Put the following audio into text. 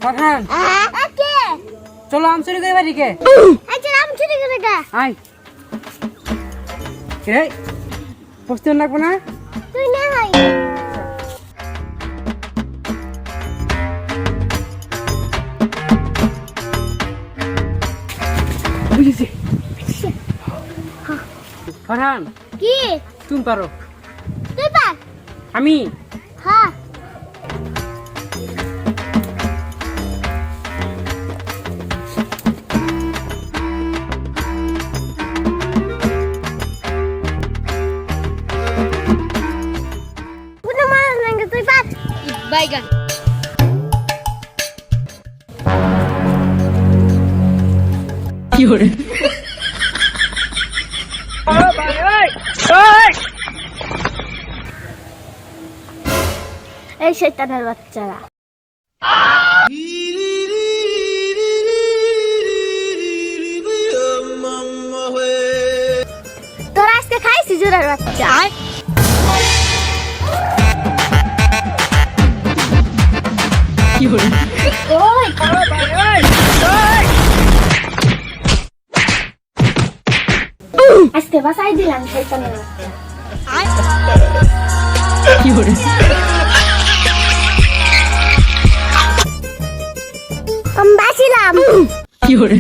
ফারহান কে চলো আম চুরি করে বাড়ি কে আচ্ছা আম চুরি করে কা আয় কে বসতে লাগবো না তুই না হয় বুঝেছি ফারহান কি তুমি পারো তুই পার আমি হ্যাঁ পুরো মার নাকি তুই পার বাইগান কি করে এই শয়তানের বাচ্চারা তোরা আজকে খাইছি জোরের বাচ্চা কি করে ওই আজকে বাসাই দিলাম শয়তানের বাচ্চা কি করে আমি বাঁচিলাম কি করে